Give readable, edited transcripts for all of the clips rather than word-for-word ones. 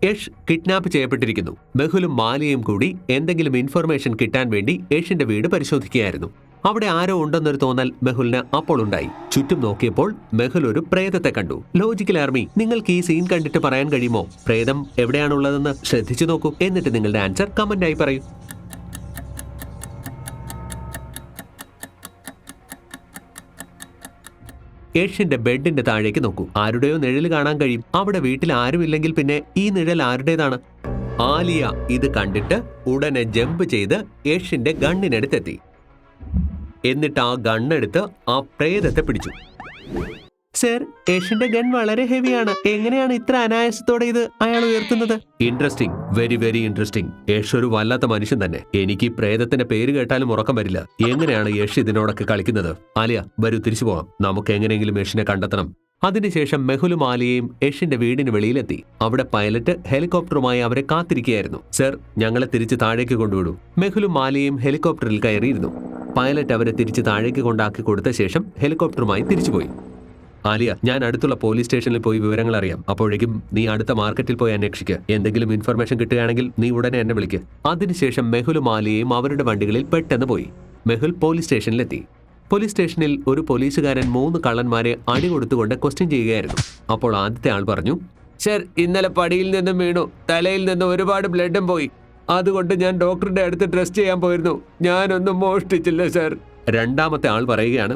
Yash kidnap ചെയ്യപ്പെട്ടിരിക്കുന്നു. മെഹുലും മാലിയയും കൂടി എന്തെങ്കിലും ഇൻഫർമേഷൻ കിട്ടാൻ വേണ്ടി യഷിന്റെ വീട് പരിശോധിക്കുകയായിരുന്നു. അവിടെ ആരോ ഉണ്ടെന്നൊരു തോന്നൽ മെഹുലിന് അപ്പോൾ ഉണ്ടായി. ചുറ്റും നോക്കിയപ്പോൾ മെഹുൽ ഒരു പ്രേതത്തെ കണ്ടു. ലോജിക്കൽ ആർമി, നിങ്ങൾക്ക് ഈ സീൻ കണ്ടിട്ട് പറയാൻ കഴിയുമോ പ്രേതം എവിടെയാണുള്ളതെന്ന്? ശ്രദ്ധിച്ചു നോക്കൂ, എന്നിട്ട് നിങ്ങളുടെ ആൻസർ കമന്റായി പറയൂ. യഷിന്റെ ബെഡിന്റെ താഴേക്ക് നോക്കൂ. ആരുടെയോ നിഴല് കാണാൻ കഴിയും. അവിടെ വീട്ടിൽ ആരുമില്ലെങ്കിൽ പിന്നെ ഈ നിഴൽ ആരുടേതാണ്? ആലിയ ഇത് കണ്ടിട്ട് ഉടനെ ജമ്പ് ചെയ്ത് യഷിന്റെ ഗണ്ണിനടുത്തെത്തി. എന്നിട്ട് ആ ഗണ്ണെടുത്ത് ആ പ്രേതത്തെ പിടിച്ചു. സർ, യഷിന്റെ ഗൺ വളരെ ഹെവിയാണ്. എങ്ങനെയാണ് ഇത്ര അനായാസത്തോടെ ഇത് അയാൾ ഉയർത്തുന്നത്? Interesting, very very interesting. Yash ഒരു വല്ലാത്ത മനുഷ്യൻ തന്നെ. എനിക്ക് ഈ പ്രേതത്തിന്റെ പേര് കേട്ടാലും ഉറക്കം വരില്ല. എങ്ങനെയാണ് യഷ് ഇതിനോടൊക്കെ കളിക്കുന്നത്? ആലിയ, വരൂ, തിരിച്ചു പോവാം. നമുക്ക് എങ്ങനെയെങ്കിലും യഷിനെ കണ്ടെത്തണം. അതിനുശേഷം മെഹുലും ആലിയയും യഷിന്റെ വീടിന് വെളിയിലെത്തി. അവിടെ പൈലറ്റ് ഹെലികോപ്റ്ററുമായി അവരെ കാത്തിരിക്കുകയായിരുന്നു. സർ, ഞങ്ങളെ തിരിച്ച് താഴേക്ക് കൊണ്ടുവിടൂ. മെഹുലും ആലിയയും ഹെലികോപ്റ്ററിൽ കയറിയിരുന്നു. പൈലറ്റ് അവരെ തിരിച്ച് താഴേക്ക് കൊണ്ടാക്കി കൊടുത്ത ശേഷം ഹെലികോപ്റ്ററുമായി തിരിച്ചുപോയി. ആലിയ, ഞാൻ അടുത്തുള്ള പോലീസ് സ്റ്റേഷനിൽ പോയി വിവരങ്ങൾ അറിയാം. അപ്പോഴേക്കും നീ അടുത്ത മാർക്കറ്റിൽ പോയി അന്വേഷിക്കുക. എന്തെങ്കിലും ഇൻഫർമേഷൻ കിട്ടുകയാണെങ്കിൽ നീ ഉടനെ എന്നെ വിളിക്കുക. അതിനുശേഷം മെഹുലും ആലിയയും അവരുടെ വണ്ടികളിൽ പെട്ടെന്ന് പോയി. മെഹുൽ പോലീസ് സ്റ്റേഷനിലെത്തി. പോലീസ് സ്റ്റേഷനിൽ ഒരു പോലീസുകാരൻ 3 കള്ളന്മാരെ അടി കൊടുത്തുകൊണ്ട് ക്വസ്റ്റ്യൻ ചെയ്യുകയായിരുന്നു. അപ്പോൾ ആദ്യത്തെ ആൾ പറഞ്ഞു, സർ, ഇന്നലെ പടിയിൽ നിന്നും വീണു. തലയിൽ നിന്ന് ഒരുപാട് ബ്ലഡും പോയി. അതുകൊണ്ട് ഞാൻ ഡോക്ടറുടെ അടുത്ത് ടെസ്റ്റ് ചെയ്യാൻ പോയിരുന്നു. ഞാനൊന്നും മോഷ്ടിച്ചില്ല സർ. രണ്ടാമത്തെ ആൾ പറയുകയാണ്,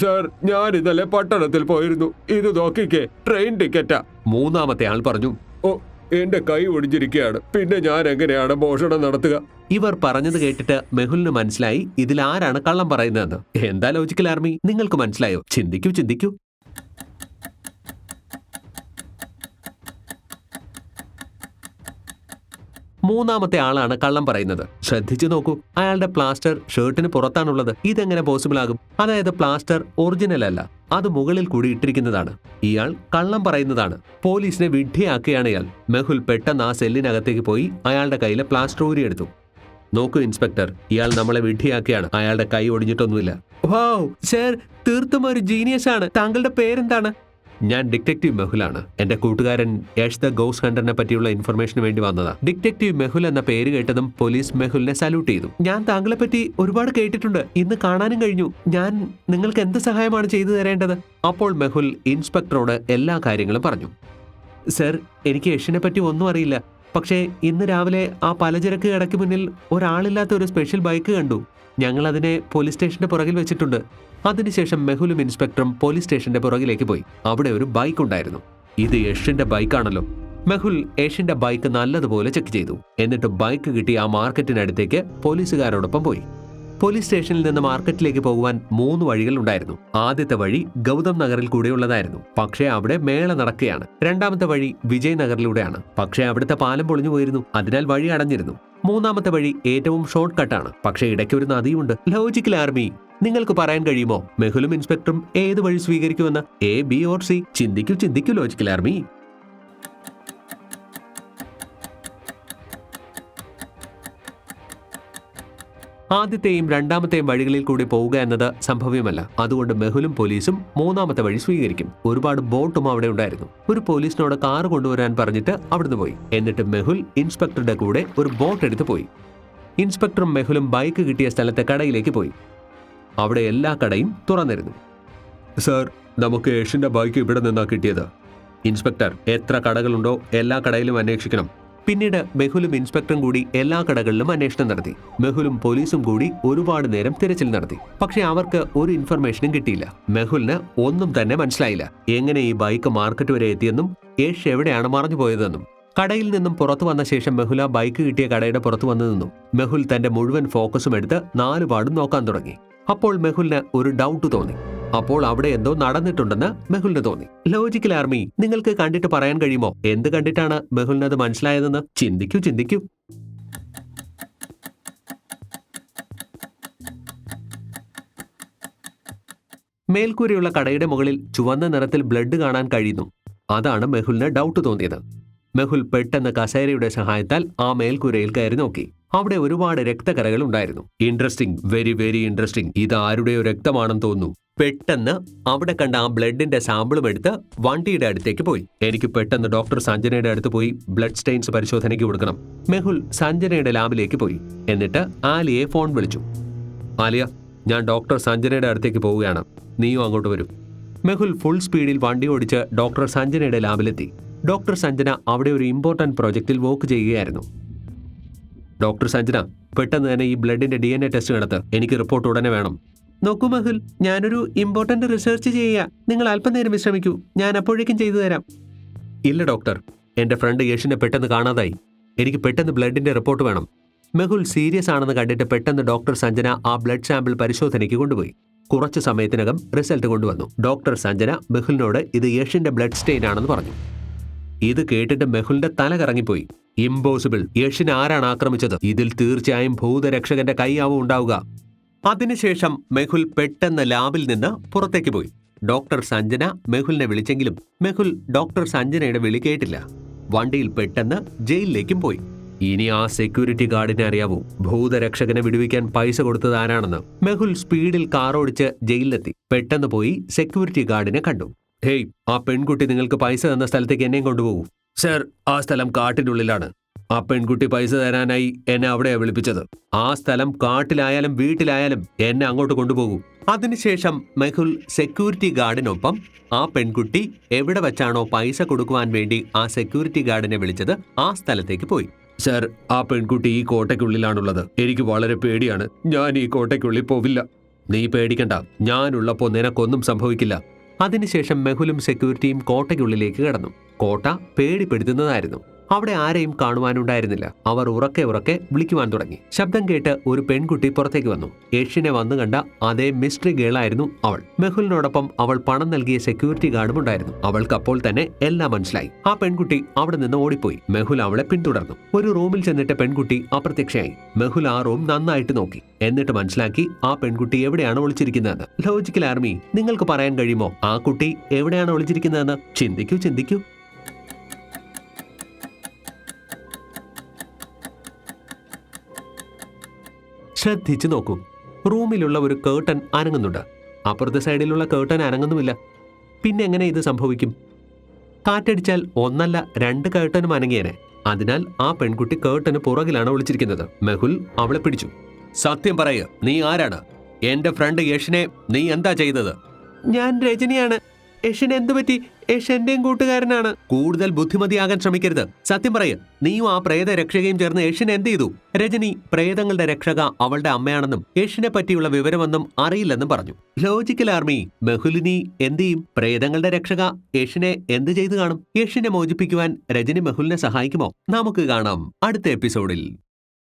സർ, ഞാൻ ഇന്നലെ പട്ടണത്തിൽ പോയിരുന്നു. ഇത് നോക്കിക്കേ, ട്രെയിൻ ടിക്കറ്റാ. മൂന്നാമത്തെ ആൾ പറഞ്ഞു, ഓ, എന്റെ കൈ ഒടിഞ്ഞിരിക്കുകയാണ്. പിന്നെ ഞാൻ എങ്ങനെയാണ് മോഷണം നടത്തുക? ഇവർ പറഞ്ഞത് കേട്ടിട്ട് മെഹുലിന് മനസ്സിലായി ഇതിൽ ആരാണ് കള്ളം പറയുന്നതെന്ന്. എന്താ ലോജിക്കൽ ആർമി, നിങ്ങൾക്ക് മനസ്സിലായോ? ചിന്തിക്കൂ. മൂന്നാമത്തെ ആളാണ് കള്ളം പറയുന്നത്. ശ്രദ്ധിച്ചു നോക്കൂ, അയാളുടെ പ്ലാസ്റ്റർ ഷർട്ടിന് പുറത്താണുള്ളത്. ഇതെങ്ങനെ പോസിബിൾ ആകും? അതായത് പ്ലാസ്റ്റർ ഒറിജിനൽ അല്ല, അത് മുകളിൽ കൂടി ഇട്ടിരിക്കുന്നതാണ്. ഇയാൾ കള്ളം പറയുന്നതാണ്. പോലീസിനെ വിഡ്ഢിയാക്കുകയാണ് ഇയാൾ. മെഹുൽ പെട്ടെന്ന് ആ സെല്ലിനകത്തേക്ക് പോയി അയാളുടെ കയ്യിലെ പ്ലാസ്റ്റർ ഊരിയെടുത്തു. നോക്കൂ ഇൻസ്പെക്ടർ, ഇയാൾ നമ്മളെ വിഡ്ഢിയാക്കുകയാണ്. അയാളുടെ കൈ ഒടിഞ്ഞിട്ടൊന്നുമില്ല. വൗ സർ, തീർത്തും ഒരു ജീനിയസ് ആണ്. താങ്കളുടെ പേരെന്താണ്? ഞാൻ ഡിറ്റക്റ്റീവ് മെഹുലാണ്. എന്റെ കൂട്ടുകാരൻ യഷ് ദ ഗോസ്റ്റ് ഹണ്ടറിനെ പറ്റിയുള്ള ഇൻഫർമേഷന് വേണ്ടി വന്നതാ. ഡിറ്റക്റ്റീവ് മെഹുൽ എന്ന പേര് കേട്ടതും പോലീസ് മെഹുലിനെ സല്യൂട്ട് ചെയ്തു. ഞാൻ താങ്കളെ പറ്റി ഒരുപാട് കേട്ടിട്ടുണ്ട്. ഇന്ന് കാണാനും കഴിഞ്ഞു. ഞാൻ നിങ്ങൾക്ക് എന്ത് സഹായമാണ് ചെയ്തു തരേണ്ടത്? അപ്പോൾ മെഹുൽ ഇൻസ്പെക്ടറോട് എല്ലാ കാര്യങ്ങളും പറഞ്ഞു. സർ, എനിക്ക് യഷിനെ പറ്റി ഒന്നും അറിയില്ല. പക്ഷേ ഇന്ന് രാവിലെ ആ പലചരക്ക് കടയ്ക്ക് മുന്നിൽ ഒരാളില്ലാത്ത ഒരു സ്പെഷ്യൽ ബൈക്ക് കണ്ടു. ഞങ്ങൾ അതിനെ പോലീസ് സ്റ്റേഷന്റെ പുറകിൽ വെച്ചിട്ടുണ്ട്. അതിനുശേഷം മെഹുലും ഇൻസ്പെക്ടറും പോലീസ് സ്റ്റേഷന്റെ പുറകിലേക്ക് പോയി. അവിടെ ഒരു ബൈക്ക് ഉണ്ടായിരുന്നു. ഇത് യഷിന്റെ ബൈക്കാണല്ലോ. മെഹുൽ യഷിന്റെ ബൈക്ക് നല്ലതുപോലെ ചെക്ക് ചെയ്തു. എന്നിട്ട് ബൈക്ക് കിട്ടി ആ മാർക്കറ്റിനടുത്തേക്ക് പോലീസുകാരോടൊപ്പം പോയി. പോലീസ് സ്റ്റേഷനിൽ നിന്ന് മാർക്കറ്റിലേക്ക് പോകുവാൻ 3 വഴികൾ ഉണ്ടായിരുന്നു. ആദ്യത്തെ വഴി ഗൗതം നഗറിൽ കൂടെയുള്ളതായിരുന്നു. പക്ഷേ അവിടെ മേള നടക്കുകയാണ്. രണ്ടാമത്തെ വഴി വിജയ് നഗറിലൂടെയാണ്. പക്ഷേ അവിടുത്തെ പാലം പൊളിഞ്ഞു പോയിരുന്നു. അതിനാൽ വഴി അടഞ്ഞിരുന്നു. മൂന്നാമത്തെ വഴി ഏറ്റവും ഷോർട്ട് കട്ടാണ്. പക്ഷേ ഇടയ്ക്ക് ഒരു നദിയുണ്ട്. ലോജിക്കൽ ആർമി, നിങ്ങൾക്ക് പറയാൻ കഴിയുമോ മെഹുലും ഇൻസ്പെക്ടറും ഏത് വഴി സ്വീകരിക്കുമെന്ന്? A, B or C? ചിന്തിക്കൂ ലോജിക്കൽ ആർമി. ആദ്യത്തെയും രണ്ടാമത്തെയും വഴികളിൽ കൂടി പോവുക എന്നത് സംഭവ്യമല്ല. അതുകൊണ്ട് മെഹുലും പോലീസും മൂന്നാമത്തെ വഴി സ്വീകരിക്കും. ഒരുപാട് ബോട്ടും അവിടെ ഉണ്ടായിരുന്നു. ഒരു പോലീസിനോട് കാർ കൊണ്ടുവരാൻ പറഞ്ഞിട്ട് അവിടുന്ന് പോയി. എന്നിട്ട് മെഹുൽ ഇൻസ്പെക്ടറുടെ കൂടെ ഒരു ബോട്ട് എടുത്ത് പോയി. ഇൻസ്പെക്ടറും മെഹുലും ബൈക്ക് കിട്ടിയ സ്ഥലത്തെ കടയിലേക്ക് പോയി. അവിടെ എല്ലാ കടയും തുറന്നിരുന്നു. സർ, നമുക്ക് യഷിന്റെ ബൈക്ക് ഇവിടെ നിന്നാ കിട്ടിയത്. ഇൻസ്പെക്ടർ, എത്ര കടകളുണ്ടോ എല്ലാ കടയിലും അന്വേഷിക്കണം. പിന്നീട് മെഹുലും ഇൻസ്പെക്ടറും കൂടി എല്ലാ കടകളിലും അന്വേഷണം നടത്തി. മെഹുലും പോലീസും കൂടി ഒരുപാട് നേരം തിരച്ചിൽ നടത്തി. പക്ഷെ അവർക്ക് ഒരു ഇൻഫർമേഷനും കിട്ടിയില്ല. മെഹുലിന് ഒന്നും തന്നെ മനസ്സിലായില്ല. എങ്ങനെ ഈ ബൈക്ക് മാർക്കറ്റ് വരെ എത്തിയെന്നും യഷ് എവിടെയാണ് മറഞ്ഞു പോയതെന്നും. കടയിൽ നിന്നും പുറത്തു വന്ന ശേഷം മെഹുല ബൈക്ക് കിട്ടിയ കടയുടെ പുറത്തു വന്നു നിന്നു. മെഹുൽ തന്റെ മുഴുവൻ ഫോക്കസും എടുത്ത് 4 പാടും നോക്കാൻ തുടങ്ങി. അപ്പോൾ മെഹുലിന് ഒരു ഡൗട്ട് തോന്നി. അപ്പോൾ അവിടെ എന്തോ നടന്നിട്ടുണ്ടെന്ന് മെഹുലിന് തോന്നി. ലോജിക്കൽ ആർമി, നിങ്ങൾക്ക് കണ്ടിട്ട് പറയാൻ കഴിയുമോ എന്ത് കണ്ടിട്ടാണ് മെഹുലിന് അത് മനസ്സിലായതെന്ന്? ചിന്തിക്കൂ. മേൽക്കൂരയുള്ള കടയുടെ മുകളിൽ ചുവന്ന നിറത്തിൽ ബ്ലഡ് കാണാൻ കഴിയുന്നു. അതാണ് മെഹുലിന് ഡൗട്ട് തോന്നിയത്. മെഹുൽ പെട്ടെന്ന് കസേരയുടെ സഹായത്താൽ ആ മേൽക്കൂരയിൽ കയറി നോക്കി. അവിടെ ഒരുപാട് രക്തക്കറകൾ ഉണ്ടായിരുന്നു. Interesting, very very interesting. ഇത് ആരുടെയോ രക്തമാണെന്ന് തോന്നുന്നു. പെട്ടെന്ന് അവിടെ കണ്ട ആ ബ്ലഡിന്റെ സാമ്പിളും എടുത്ത് വണ്ടിയുടെ അടുത്തേക്ക് പോയി. എനിക്ക് പെട്ടെന്ന് ഡോക്ടർ സഞ്ജനയുടെ അടുത്ത് പോയി ബ്ലഡ് സ്റ്റെയിൻസ് പരിശോധനയ്ക്ക് കൊടുക്കണം. മെഹുൽ സഞ്ജനയുടെ ലാബിലേക്ക് പോയി. എന്നിട്ട് ആലിയെ ഫോൺ വിളിച്ചു. ആലിയ, ഞാൻ ഡോക്ടർ സഞ്ജനയുടെ അടുത്തേക്ക് പോവുകയാണ്, നീയും അങ്ങോട്ട് വരൂ. മെഹുൽ ഫുൾ സ്പീഡിൽ വണ്ടി ഓടിച്ച് ഡോക്ടർ സഞ്ജനയുടെ ലാബിലെത്തി. ഡോക്ടർ സഞ്ജന അവിടെ ഒരു ഇമ്പോർട്ടന്റ് പ്രോജക്റ്റിൽ വർക്ക് ചെയ്യുകയായിരുന്നു. ഡോക്ടർ സഞ്ജന, പെട്ടെന്ന് തന്നെ ഈ ബ്ലഡിന്റെ DNA ടെസ്റ്റ് നടത്ത്. എനിക്ക് റിപ്പോർട്ട് ഉടനെ വേണം. നോക്കൂ മെഹുൽ, ഞാനൊരു ഇമ്പോർട്ടന്റ് റിസർച്ച് ചെയ്യുക. നിങ്ങൾ അല്പനേരം വിശ്രമിക്കൂ, ഞാൻ അപ്പോഴേക്കും ചെയ്തു തരാം. ഇല്ല ഡോക്ടർ, എന്റെ ഫ്രണ്ട് യഷിനെ പെട്ടെന്ന് കാണാതായി. എനിക്ക് പെട്ടെന്ന് ബ്ലഡിന്റെ റിപ്പോർട്ട് വേണം. മെഹുൽ സീരിയസ് ആണെന്ന് കണ്ടിട്ട് പെട്ടെന്ന് ഡോക്ടർ സഞ്ജന ആ ബ്ലഡ് സാമ്പിൾ പരിശോധനയ്ക്ക് കൊണ്ടുപോയി. കുറച്ചു സമയത്തിനകം റിസൾട്ട് കൊണ്ടുവന്നു. ഡോക്ടർ സഞ്ജന മെഹുലിനോട് ഇത് യഷിന്റെ ബ്ലഡ് സ്റ്റെയിൻ ആണെന്ന് പറഞ്ഞു. ഇത് കേട്ടിട്ട് മെഹുലിന്റെ തല കറങ്ങിപ്പോയി. ഇമ്പോസിബിൾ, യഷിനെ ആരാണ് ആക്രമിച്ചത്? ഇതിൽ തീർച്ചയായും ഭൂതരക്ഷകന്റെ കൈയാവും ഉണ്ടാവുക. അതിനുശേഷം മെഹുൽ പെട്ടെന്ന് ലാബിൽ നിന്ന് പുറത്തേക്ക് പോയി. ഡോക്ടർ സഞ്ജന മെഹുലിനെ വിളിച്ചെങ്കിലും മെഹുൽ ഡോക്ടർ സഞ്ജനയുടെ വിളി കേട്ടില്ല. വണ്ടിയിൽ പെട്ടെന്ന് ജയിലിലേക്കും പോയി. ഇനി ആ സെക്യൂരിറ്റി ഗാർഡിനെ അറിയാവൂ ഭൂതരക്ഷകനെ വിടുവിക്കാൻ പൈസ കൊടുത്തത് ആരാണെന്ന്. മെഹുൽ സ്പീഡിൽ കാർ ഓടിച്ച് ജയിലിലെത്തി. പെട്ടെന്ന് പോയി സെക്യൂരിറ്റി ഗാർഡിനെ കണ്ടു. ഹേയ്, ആ പെൺകുട്ടി നിങ്ങൾക്ക് പൈസ തന്ന സ്ഥലത്തേക്ക് എന്നെയും കൊണ്ടുപോകൂ. സർ, ആ സ്ഥലം കാട്ടിനുള്ളിലാണ്. ആ പെൺകുട്ടി പൈസ തരാനായി എന്നെ അവിടെയാ വിളിപ്പിച്ചത്. ആ സ്ഥലം കാട്ടിലായാലും വീട്ടിലായാലും എന്നെ അങ്ങോട്ട് കൊണ്ടുപോകൂ. അതിനുശേഷം മെഹുൽ സെക്യൂരിറ്റി ഗാർഡിനൊപ്പം ആ പെൺകുട്ടി എവിടെ വെച്ചാണോ പൈസ കൊടുക്കുവാൻ വേണ്ടി ആ സെക്യൂരിറ്റി ഗാർഡിനെ വിളിച്ചത് ആ സ്ഥലത്തേക്ക് പോയി. സർ, ആ പെൺകുട്ടി ഈ കോട്ടയ്ക്കുള്ളിലാണുള്ളത്. എനിക്ക് വളരെ പേടിയാണ്. ഞാൻ ഈ കോട്ടയ്ക്കുള്ളിൽ പോവില്ല. നീ പേടിക്കണ്ട, ഞാനുള്ളപ്പോ നിനക്കൊന്നും സംഭവിക്കില്ല. അതിനുശേഷം മെഹുലും സെക്യൂരിറ്റിയും കോട്ടയ്ക്കുള്ളിലേക്ക് കടന്നു. കോട്ട പേടിപ്പെടുത്തുന്നതായിരുന്നു. അവിടെ ആരെയും കാണുവാനുണ്ടായിരുന്നില്ല. അവർ ഉറക്കെ ഉറക്കെ വിളിക്കുവാൻ തുടങ്ങി. ശബ്ദം കേട്ട് ഒരു പെൺകുട്ടി പുറത്തേക്ക് വന്നു. യഷിനെ വന്നു കണ്ട അതേ മിസ്റ്ററി ഗേളായിരുന്നു അവൾ. മെഹുലിനോടൊപ്പം അവൾ പണം നൽകിയ സെക്യൂരിറ്റി ഗാർഡും ഉണ്ടായിരുന്നു. അവൾക്ക് അപ്പോൾ തന്നെ എല്ലാം മനസ്സിലായി. ആ പെൺകുട്ടി അവിടെ നിന്ന് ഓടിപ്പോയി. മെഹുൽ അവളെ പിന്തുടർന്നു. ഒരു റൂമിൽ ചെന്നിട്ട് പെൺകുട്ടി അപ്രത്യക്ഷയായി. മെഹുൽ ആ റൂം നന്നായിട്ട് നോക്കി. എന്നിട്ട് മനസ്സിലാക്കി ആ പെൺകുട്ടി എവിടെയാണ് ഒളിച്ചിരിക്കുന്നതെന്ന്. ലോജിക്കൽ ആർമി, നിങ്ങൾക്ക് പറയാൻ കഴിയുമോ ആ കുട്ടി എവിടെയാണ് ഒളിച്ചിരിക്കുന്നതെന്ന്? ചിന്തിക്കൂ. ശ്രദ്ധിച്ചു നോക്കൂ. റൂമിലുള്ള ഒരു കേർട്ടൻ അനങ്ങുന്നുണ്ട്. അപ്പുറത്തെ സൈഡിലുള്ള കേർട്ടൻ അനങ്ങുന്നുമില്ല. പിന്നെ എങ്ങനെ ഇത് സംഭവിക്കും? കാറ്റടിച്ചാൽ ഒന്നല്ല 2 കേർട്ടനും അനങ്ങിയേനെ. അതിനാൽ ആ പെൺകുട്ടി കേർട്ടന് പുറകിലാണ് ഒളിച്ചിരിക്കുന്നത്. മെഹുൽ അവളെ പിടിച്ചു. സത്യം പറയ്, നീ ആരാണ്? എന്റെ ഫ്രണ്ട് യഷിനെ നീ എന്താ ചെയ്തത്? ഞാൻ രജനിയാണ്. യഷിന് എന്തു പറ്റി? യഷ് എന്റെയും കൂട്ടുകാരനാണ്. കൂടുതൽ ബുദ്ധിമതിയാകാൻ ശ്രമിക്കരുത്. സത്യം പറയ്, നീയും ആ പ്രേത രക്ഷകയും ചേർന്ന് യഷിനെ എന്ത് ചെയ്തു? രജനി പ്രേതങ്ങളുടെ രക്ഷക അവളുടെ അമ്മയാണെന്നും യഷിനെ പറ്റിയുള്ള വിവരമൊന്നും അറിയില്ലെന്നും പറഞ്ഞു. ലോജിക്കൽ ആർമി, മെഹുലിനി എന്ത് ചെയ്യും? പ്രേതങ്ങളുടെ രക്ഷക യഷിനെ എന്ത് ചെയ്തു കാണും? യഷിനെ മോചിപ്പിക്കുവാൻ രജനി മെഹുലിനെ സഹായിക്കുമോ? നമുക്ക് കാണാം അടുത്ത എപ്പിസോഡിൽ.